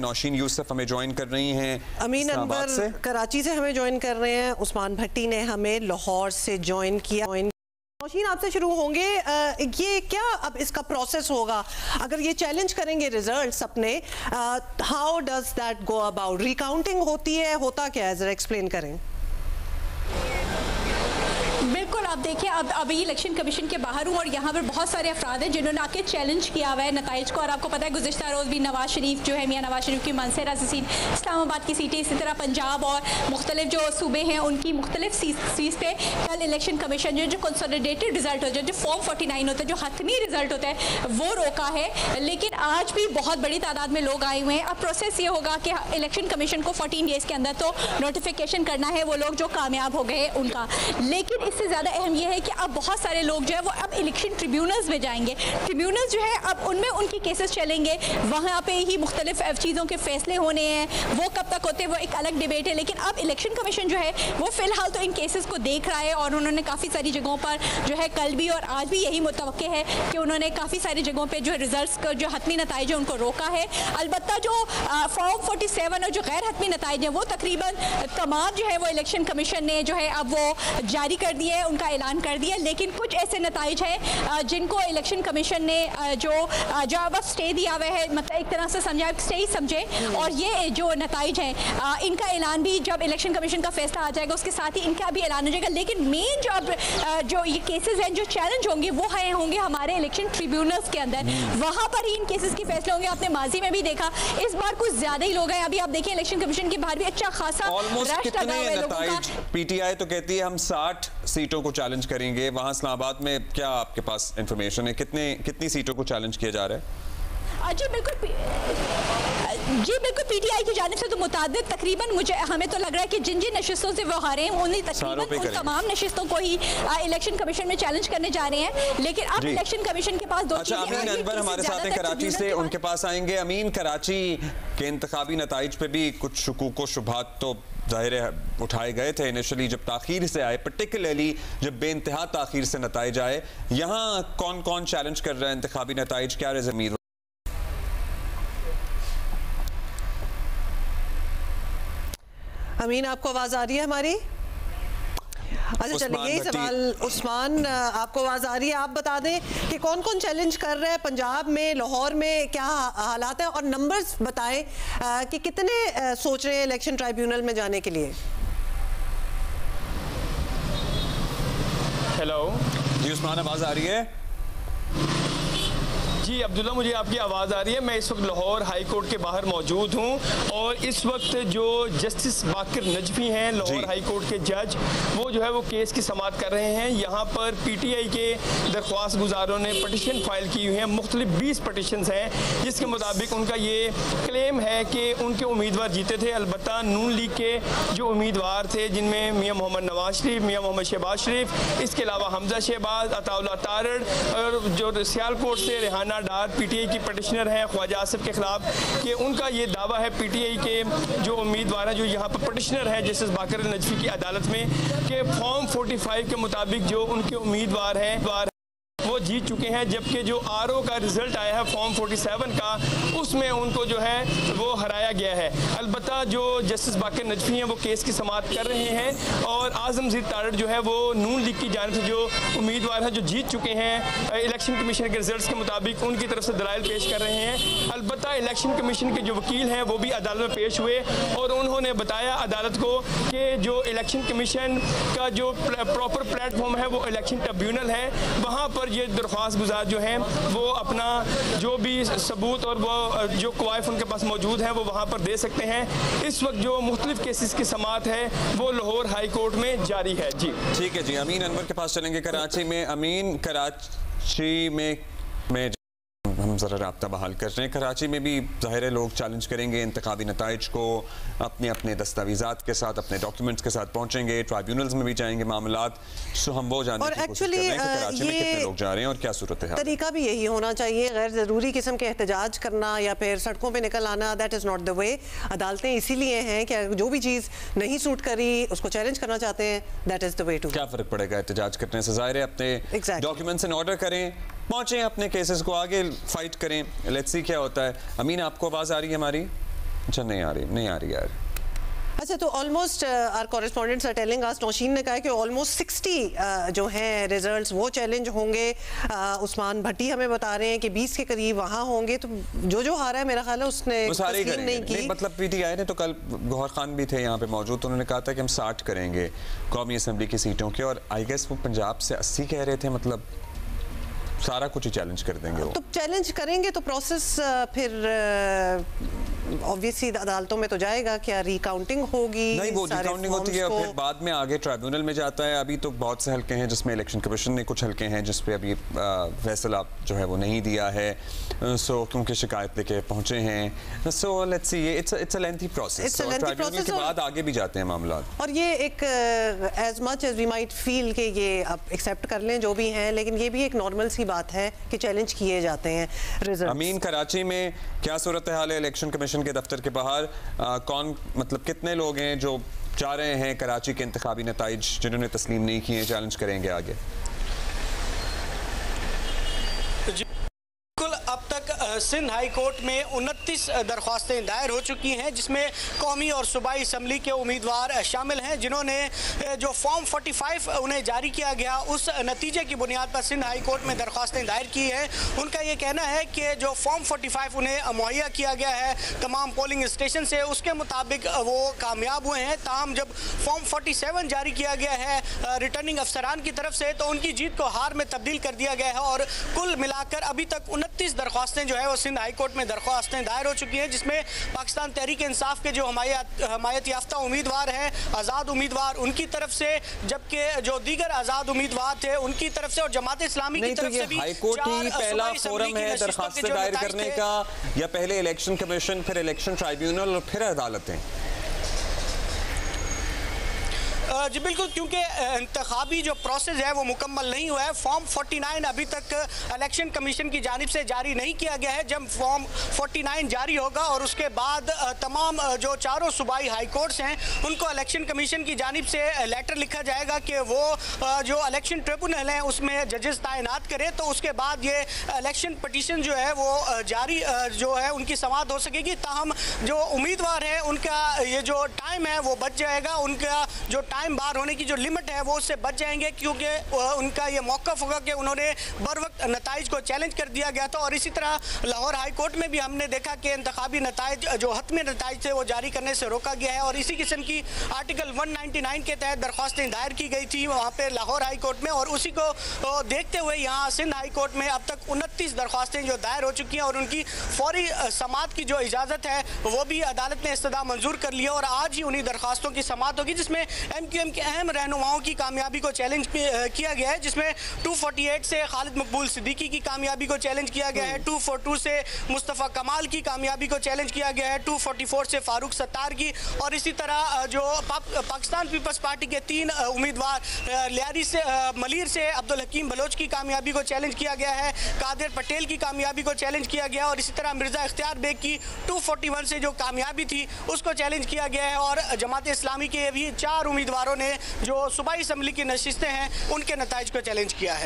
नौशीन यूसुफ हमें ज्वाइन कर रही हैं, अमीन अनवर कराची से हमें ज्वाइन कर रहे हैं, उस्मान भट्टी ने हमें लाहौर से ज्वाइन किया। नौशीन आपसे शुरू होंगे, ये क्या अब इसका प्रोसेस होगा अगर ये चैलेंज करेंगे रिजल्ट्स अपने, how does that go about? Recounting होती है, होता क्या है, जरा एक्सप्लेन करें। बिल्कुल, आप देखिए अब अभी इलेक्शन कमीशन के बाहर हूँ और यहाँ पर बहुत सारे अफराद हैं जिन्होंने आके चैलेंज किया हुआ है नताइज को। और आपको पता है गुज़िश्ता रोज़ भी नवाज शरीफ जो है, मियाँ नवाज शरीफ की मनसेरा से सीट, इस्लामाबाद की सीटें, इसी तरह पंजाब और मुख्तलिफ जो सूबे हैं उनकी मुख्तलिफ सीट पे कल इलेक्शन कमीशन जो कंसोलिडेटेड रिजल्ट होता है, जो फॉर्म 49 होता है, जो हतमी रिजल्ट होता है, वो रोका है। लेकिन आज भी बहुत बड़ी तादाद में लोग आए हुए हैं। अब प्रोसेस ये होगा कि इलेक्शन कमीशन को 14 डेज़ के अंदर तो नोटिफिकेशन करना है वो लोग जो कामयाब हो गए उनका। लेकिन इससे ज़्यादा अहम यह है कि अब बहुत सारे लोग जो है वो अब इलेक्शन ट्रिब्यूनल्स में जाएंगे। ट्रिब्यूनल्स जो है अब उनमें उनकी केसेस चलेंगे, वहाँ पे ही मुख्तलिफ चीज़ों के फैसले होने हैं। वो कब तक होते हैं वो एक अलग डिबेट है। लेकिन अब इलेक्शन कमीशन जो है वो फ़िलहाल तो इन केसेस को देख रहा है और उन्होंने काफ़ी सारी जगहों पर जो है कल भी और आज भी यही मुतवक्के है कि उन्होंने काफ़ी सारी जगहों पर जो है रिजल्ट का जो हतमी नताइज है उनको रोका है। अलबत्ता जो फॉर्म 47 और जो गैर हतमी नताइज हैं वो तकरीबन तमाम जो है वो इलेक्शन कमीशन ने जो है अब वो जारी कर दिए, उनका ऐलान कर दिया। लेकिन कुछ ऐसे नताइज हैं जिनको इलेक्शन कमीशन ने जो अब स्टे दिया हुआ है, मतलब एक तरह से समझा स्टे ही समझे। और ये जो नताइज हैं इनका ऐलान भी जब इलेक्शन कमीशन का फैसला आ जाएगा उसके साथ ही इनका भी ऐलान हो जाएगा। लेकिन मेन जो अब जो ये केसेस हैं जो चैलेंज होंगे वो होंगे हमारे इलेक्शन ट्रिब्यूनल्स के अंदर, वहाँ पर ही इन केसेस के फैसले होंगे। आपने माजी में भी देखा, इस बार कुछ ज्यादा ही लोग हैं। अभी आप देखिए इलेक्शन कमीशन के बाहर भी अच्छा खासा रश लगा हुआ है लोगों का। पीटीआई तो कहती है हम 60 सीटों को चैलेंज करेंगे, वहां इस्लामाबाद में क्या आपके पास इंफॉर्मेशन है, कितनी सीटों को चैलेंज किया जा रहा है? जी बिल्कुल पीटीआई की जानिब से तो मुतादिद तकरीबन हमें तो लग रहा है कि जिन जिन नशिस्तों से वो हारे हैं उन्हीं तकरीबन उन तमाम नशिस्तों को ही इलेक्शन कमीशन में चैलेंज करने जा रहे हैं। लेकिन अब इलेक्शन कमीशन के पास दो चीजें अमीन अनवर हमारे साथ हैं कराची से, उनके पास आएंगे। अमीन, कराची के इंतखाबी नताइज पे भी कुछ शुकूक व शुबहात तो ज़ाहिर है उठाए गए थे इनिशियली जब ताखीर से आए, पर्टिकुलरली जब बेइंतहा ताखीर से नताइज आए। यहाँ कौन कौन चैलेंज कर रहा है इंतखाबी नताइज, क्या ज़मीर? अमीन, आपको आवाज़ आ रही है हमारी? अच्छा चलिए, यही सवाल उस्मान, आपको आवाज़ आ रही है? आप बता दें कि कौन कौन चैलेंज कर रहे हैं पंजाब में, लाहौर में क्या हालात है, और नंबर्स बताएं कि कितने सोच रहे हैं इलेक्शन ट्राइब्यूनल में जाने के लिए। हेलो जी उस्मान, आवाज़ आ रही है? जी अब्दुल्ला, मुझे आपकी आवाज़ आ रही है। मैं इस वक्त लाहौर हाई कोर्ट के बाहर मौजूद हूँ और इस वक्त जो जस्टिस बाकर नजफी हैं लाहौर हाई कोर्ट के जज, वो जो है वो केस की समाअत कर रहे हैं। यहाँ पर पीटीआई के दरख्वास्त गुजारों ने पटिशन फाइल की हुई है, मुख्तलिफ 20 पटिशन्स हैं जिसके मुताबिक उनका ये क्लेम है कि उनके उम्मीदवार जीते थे। अलबत्ता नून लीग के जो उम्मीदवार थे जिनमें मियाँ मोहम्मद नवाज शरीफ, मियाँ मोहम्मद शहबाज शरीफ, इसके अलावा हमजा शहबाज, अताउल्लाह तारड़ और जो सियालकोट से रेहाना डार पीटीआई की पटिशनर हैं ख्वाजा आसिफ के खिलाफ, कि उनका ये दावा है पीटीआई के जो उम्मीदवार हैं जो यहाँ पर पटिशनर हैं जस्टिस बाकर नजफी की अदालत में, कि फॉर्म 45 के मुताबिक जो उनके उम्मीदवार हैं वो जीत चुके हैं, जबकि जो आरओ का रिजल्ट आया है फॉर्म 47 का उसमें उनको जो है वो हराया गया है। अलबत्ता जो जस्टिस बाकर नजफी हैं वो केस की समाअत कर रहे हैं और आजमजीर तारड़ जो है वो नून लीग की जानिब से जो उम्मीदवार हैं जो जीत चुके हैं इलेक्शन कमीशन के रिजल्ट के मुताबिक उनकी तरफ से दलाइल पेश कर रहे हैं। अलबत्ता इलेक्शन कमीशन के जो वकील हैं वो भी अदालत में पेश हुए और उन्होंने बताया अदालत को कि जो इलेक्शन कमीशन का जो प्रॉपर प्लेटफॉर्म है वो इलेक्शन ट्रिब्यूनल है, वहाँ पर ये दरख्वास्त गुजार जो हैं वो अपना जो भी सबूत और वो जो क्वाइफ उनके पास मौजूद है वो वहाँ पर दे सकते हैं। इस वक्त जो मुख्तलिफ केसेस की समाअत है वो लाहौर हाई कोर्ट में जारी है। जी ठीक है जी, अमीन अनवर के पास चलेंगे कराची में। अमीन, कराची में हम ज़रा राब्ता बहाल कर रहे हैं। कराची में भी ज़ाहिर लोग चैलेंज करेंगे इंतखाबी नताइज को, अपने अपने दस्तावेज़ात के साथ, अपने डॉक्यूमेंट्स के साथ पहुँचेंगे, ट्राइब्यूनल्स में भी जाएंगे मामलात। सो हम वो जानने की कोशिश कर रहे हैं कि कराची में कितने लोग जा रहे हैं और क्या सूरत है। तरीका भी यही होना चाहिए, गैर ज़रूरी किस्म के एहतजाज करना या फिर सड़कों पर निकल आना, that is not the way. अदालतें इसीलिए हैं कि जो भी चीज़ नहीं सूट करी उसको चैलेंज करना चाहते हैं, that is the way to. क्या फ़र्क पड़ेगा एहतजाज करने से? ज़ाहिर है अपने डॉक्यूमेंट्स इन ऑर्डर करें, पहुँचें, अपने केसेस को आगे फाइट करें, लेट्स सी क्या होता है। अमीन, आपको आवाज़ आ रही है हमारी? अच्छा नहीं आ रही यार। अच्छा, तो almost our correspondents are telling us, Naushin ने कहा कि ऑलमोस्ट 60 जो हैं रिजल्ट्स वो चैलेंज होंगे। उस्मान भट्टी हमें बता रहे हैं कि 20 के करीब वहाँ होंगे। तो जो हारा है मेरा ख्याल है उसने तस्लीम नहीं की। नहीं, मतलब पीटीआई ने तो कल गौहर खान भी थे यहाँ पे मौजूद, तो उन्होंने कहा था कि हम 60 करेंगे कौमी असम्बली की सीटों के, और आई गेस वो पंजाब से 80 कह रहे थे। मतलब सारा कुछ ही चैलेंज कर देंगे वो। तो चैलेंज करेंगे तो प्रोसेस फिर ऑब्वियसली अदालतों में तो जाएगा। क्या रिकाउंटिंग होगी? नहीं, वो रिकाउंटिंग होती है और फिर बाद में आगे ट्राइब्यूनल में जाता है। अभी तो बहुत से हल्के हैं जिसमें इलेक्शन कमीशन ने, कुछ हल्के हैं जिस पे अभी फैसला जो है वो नहीं दिया है, सो क्योंकि शिकायत लेके पहुंचे हैं। So let's see, it's a lengthy process, और ट्राइब्यूनल के बाद आगे भी जाते हैं मामला। और ये एक as much as we might feel कि ये अब एक्सेप्ट कर लें जो भी हैं, लेकिन ये भी एक नॉर्मल सी बात है कि चैलेंज किए जाते हैं रिजल्ट्स। अमीन, कराची में क्या सूरत हाल है इलेक्शन कमीशन के दफ्तर के बाहर? कौन, मतलब कितने लोग हैं जो चाह रहे हैं कराची के इंतखाबी नताइज जिन्होंने तस्लीम नहीं किए चैलेंज करेंगे आगे? अब तक सिंध हाई कोर्ट में 29 दरख्वास्तें दायर हो चुकी हैं, जिसमें कौमी और सूबाई असम्बली के उम्मीदवार शामिल हैं, जिन्होंने जो फॉर्म 45 उन्हें जारी किया गया उस नतीजे की बुनियाद पर सिंध हाई कोर्ट में दरख्वास्तें दायर की हैं। उनका ये कहना है कि जो फॉर्म 45 उन्हें मुहैया किया गया है तमाम पोलिंग स्टेशन से, उसके मुताबिक वो कामयाब हुए हैं। ताहम जब फॉर्म 47 जारी किया गया है रिटर्निंग अफसरान की तरफ से, तो उनकी जीत को हार में तब्दील कर दिया गया है और कुल मिलाकर अभी तक 29 दरख्वास्तें जो है वो सिंध हाई कोर्ट में दरख्वास्तें दायर हो चुकी हैं, जिसमें पाकिस्तान तहरीक इंसाफ के जो हमायत याफ्ता उम्मीदवार हैं, आज़ाद उम्मीदवार, उनकी तरफ से, जबकि जो दीगर आज़ाद उम्मीदवार थे उनकी तरफ से, और जमात इस्लामी की तरफ से भी। हाई कोर्ट ही पहला फोरम है दरख्वास्तें दायर करने का, या पहले इलेक्शन कमीशन, फिर इलेक्शन ट्राइब्यूनल और फिर अदालतें? जी बिल्कुल, क्योंकि इंतखाबी जो प्रोसेस है वो मुकम्मल नहीं हुआ है। फॉर्म 49 अभी तक इलेक्शन कमीशन की जानिब से जारी नहीं किया गया है। जब फॉर्म 49 जारी होगा और उसके बाद तमाम जो चारों सूबाई हाई कोर्ट्स हैं उनको इलेक्शन कमीशन की जानिब से लेटर लिखा जाएगा कि वो जो इलेक्शन ट्रिब्यूनल है उसमें जजेस तैनात करें, तो उसके बाद ये इलेक्शन पटिशन जो है वो जारी जो है उनकी समाअत हो सकेगी। ताहम जो उम्मीदवार हैं उनका ये जो टाइम है वो बच जाएगा, उनका जो टाइम बाहर होने की जो लिमिट है वो उससे बच जाएंगे, क्योंकि उनका ये मौक़िफ़ होगा कि उन्होंने बर वक्त नताइज को चैलेंज कर दिया गया था। और इसी तरह लाहौर हाई कोर्ट में भी हमने देखा कि इंतखाबी नताइज जो हतमी नताइज थे वो जारी करने से रोका गया है, और इसी किस्म की आर्टिकल 199 के तहत दरख्वास्तें दायर की गई थी वहाँ पर लाहौर हाई कोर्ट में, और उसी को देखते हुए यहाँ सिंध हाई कोर्ट में अब तक 29 दरख्वास्तें जो दायर हो चुकी हैं, और उनकी फौरी समाअत की जो इजाज़त है वो भी अदालत ने इस्तदा मंजूर कर लिया, और आज ही उन्हीं दरख्वास्तों की समाअत होगी, जिसमें MQM के अहम रहनुमाओं की कामयाबी को चैलेंज किया गया है, जिसमें 248 से खालिद मकबूल सिद्दीकी की कामयाबी को चैलेंज किया गया है, 242 से मुस्तफ़ा कमाल की कामयाबी को चैलेंज किया गया है, 244 से फारूक सत्तार की, और इसी तरह जो पाकिस्तान पीपल्स पार्टी के 3 उम्मीदवार लियारी से मलिर से अब्दुल हकीम बलोच की कामयाबी को चैलेंज किया गया है, कादिर पटेल की कामयाबी को चैलेंज किया गया, और इसी तरह मिर्ज़ा इख्तियार बेग की 241 से जो कामयाबी थी उसको चैलेंज किया गया है, और जमात इस्लामी के भी 4 उम्मीदवारों ने जो सूबाई असम्बली की नशिस्तें हैं उनके नताइज को चैलेंज किया है।